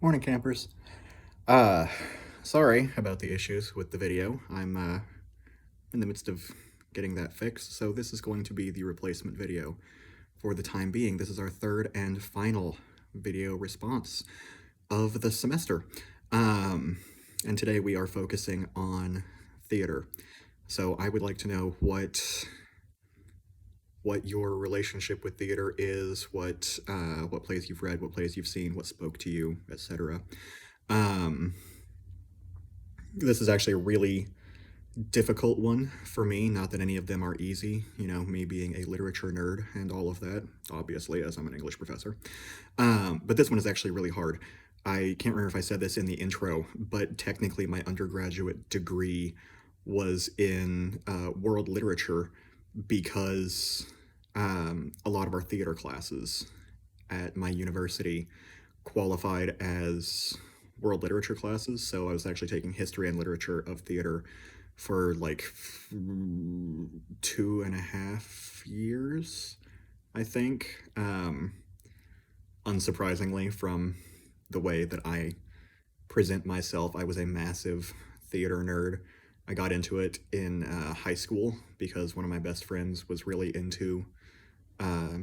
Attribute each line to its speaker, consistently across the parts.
Speaker 1: Morning, campers. Uh, Sorry about the issues with the video. I'm in the midst of getting that fixed, so this is going to be the replacement video for the time being. This is our third and final video response of the semester. Um, and today we are focusing on theater. So I would like to know what your relationship with theater is, what plays you've read, what plays you've seen, what spoke to you, etc. Um, this is actually a really difficult one for me. Not that any of them are easy, me being a literature nerd and all of that, obviously, as I'm an English professor. But this one is actually really hard. I can't remember if I said this in the intro, but technically, my undergraduate degree was in world literature because a lot of our theater classes at my university qualified as world literature classes. So I was actually taking history and literature of theater for like 2.5 years, I think. Unsurprisingly, from the way that I present myself, I was a massive theater nerd. I got into it in high school because one of my best friends was really into uh,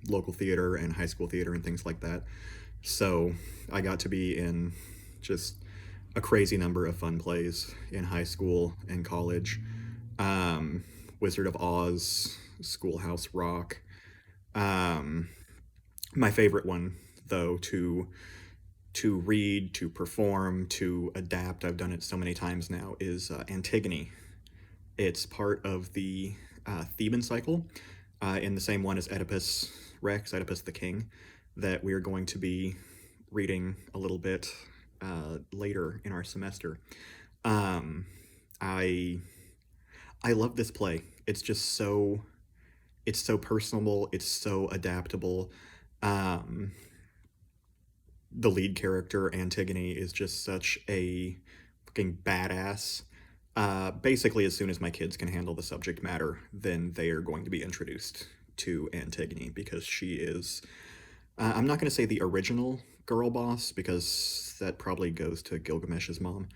Speaker 1: local theater and high school theater and things like that. So I got to be in just a crazy number of fun plays in high school and college. Um, Wizard of Oz, Schoolhouse Rock. Um, my favorite one, though, to read, to perform, to adapt, I've done it so many times now, is Antigone. It's part of the Theban cycle, in the same one as Oedipus Rex, Oedipus the King, that we are going to be reading a little bit later in our semester. Um, I I love this play. It's so personable. It's so adaptable. Um, the lead character Antigone is just such a fucking badass. Basically, as soon as my kids can handle the subject matter, then they are going to be introduced to Antigone because she is. I'm not going to say the original girl boss because that probably goes to Gilgamesh's mom.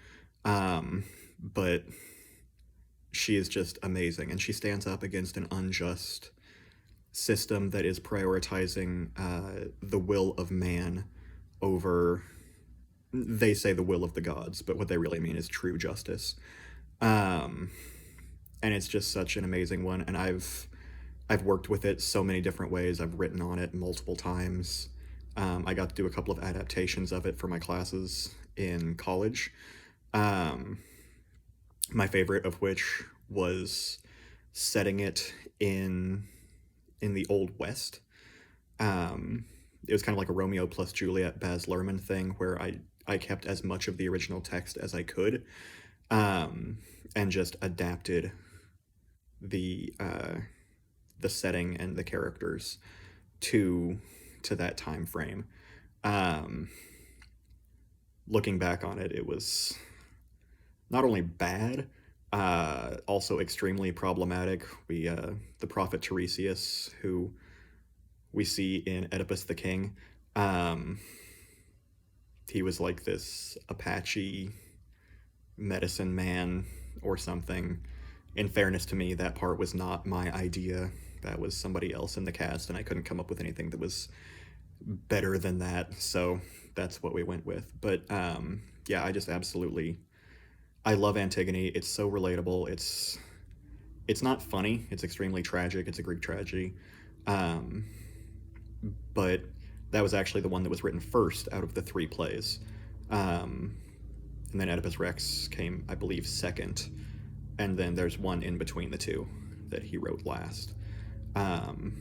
Speaker 1: But she is just amazing, and she stands up against an unjust system that is prioritizing the will of man over, they say, the will of the gods, but what they really mean is true justice. Um, and it's just such an amazing one, and I've worked with it so many different ways. I've written on it multiple times. I got to do a couple of adaptations of it for my classes in college. Um, my favorite of which was setting it in the Old West. Um, it was kind of like a Romeo plus Juliet Baz Luhrmann thing where I kept as much of the original text as I could, um, and just adapted the the setting and the characters to that time frame. Um, Looking back on it, it was not only bad, also extremely problematic. The prophet Tiresias, who we see in Oedipus the King, um, he was like this Apache medicine man or something. In fairness to me, that part was not my idea. That was somebody else in the cast, and I couldn't come up with anything that was better than that. So that's what we went with. But yeah, I just absolutely I love Antigone. It's so relatable. It's not funny. It's extremely tragic. It's a Greek tragedy. Um, but that was actually the one that was written first out of the three plays. Um, and then Oedipus Rex came, I believe, second. And then there's one in between the two that he wrote last. Um,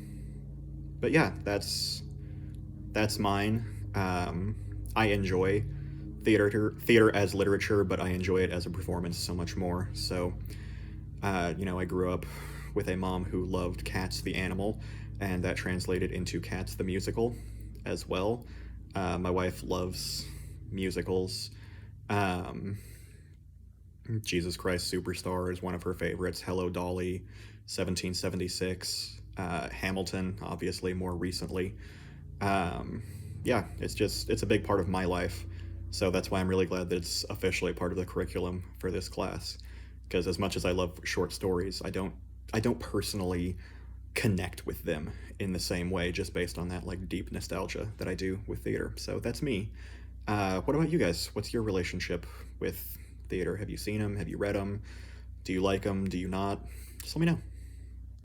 Speaker 1: but yeah, that's mine. I enjoy theater as literature, but I enjoy it as a performance so much more. So, I grew up with a mom who loved Cats the animal, and that translated into Cats the musical as well. My wife loves musicals. Um, Jesus Christ Superstar is one of her favorites. Hello Dolly, 1776, Hamilton, obviously more recently. Um, yeah, it's a big part of my life. So that's why I'm really glad that it's officially part of the curriculum for this class. Because as much as I love short stories, I don't personally connect with them in the same way just based on that like deep nostalgia that I do with theater. So that's me. What about you guys? What's your relationship with theater? Have you seen them? Have you read them? Do you like them? Do you not? Just let me know.